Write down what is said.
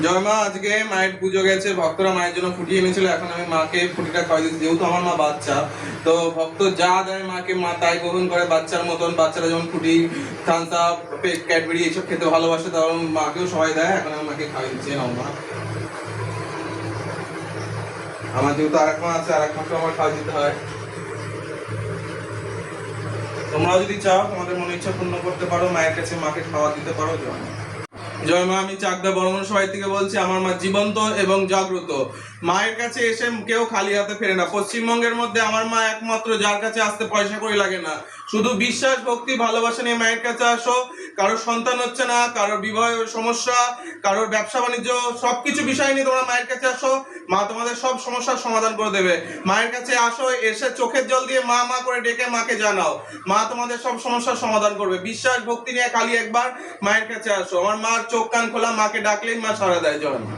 জয় মা, আজকে মায়ের পুজো গেছে, ভক্তরা মায়ের জন্য ফুটি এনেছিল। এখন আমি মাকে ফুটিটা খাওয়াই দিচ্ছি, যেহেতু আমার মা বাচ্চা। তো ভক্ত যা দেয় মাকে, মা তাই গ্রহণ করে বাচ্চার মতন। বাচ্চারা যেমন ফুটি, থামস আপ, ক্যাডবেরি এইসব খেতে ভালোবাসে, তখন মাকেও সবাই দেয়। এখন আমি মাকে খাওয়াই দিচ্ছি। নাও মা, আমার যেহেতু আর এক মা আছে, আর এক মাকে আমার খাওয়াই দিতে হয়। তোমরাও যদি চাও তোমাদের মনে ইচ্ছা পূর্ণ করতে পারো, মায়ের কাছে মাকে খাওয়া দিতে পারো। জয় মা। জয় মা, আমি চাকদা বর্মন সবাই থেকে বলছি। আমার মা জীবন্ত এবং জাগ্রত। মায়ের কাছে এসে কেউ খালি হাতে ফেরে না। পশ্চিমবঙ্গের মধ্যে আমার মা একমাত্র, যার কাছে আসতে পয়সা করে লাগে না। শুধু বিশ্বাস, ভক্তি, ভালোবাসা নিয়ে মায়ের কাছে আসো। কারোর সন্তান হচ্ছে না, কারোর বিবাহ সমস্যা, কারোর ব্যবসা বাণিজ্য, সবকিছু বিষয় নিয়ে তোমরা মায়ের কাছে আসো। মা তোমাদের সব সমস্যার সমাধান করে দেবে। মায়ের কাছে আসো, এসে চোখের জল দিয়ে মা মা করে ডেকে মাকে জানাও। মা তোমাদের সব সমস্যার সমাধান করবে। বিশ্বাস, ভক্তি নিয়ে খালি একবার মায়ের কাছে আসো। আমার মার চোখ কান খোলা, মাকে ডাকলেই মা সাড়া দেয়। জয় মা।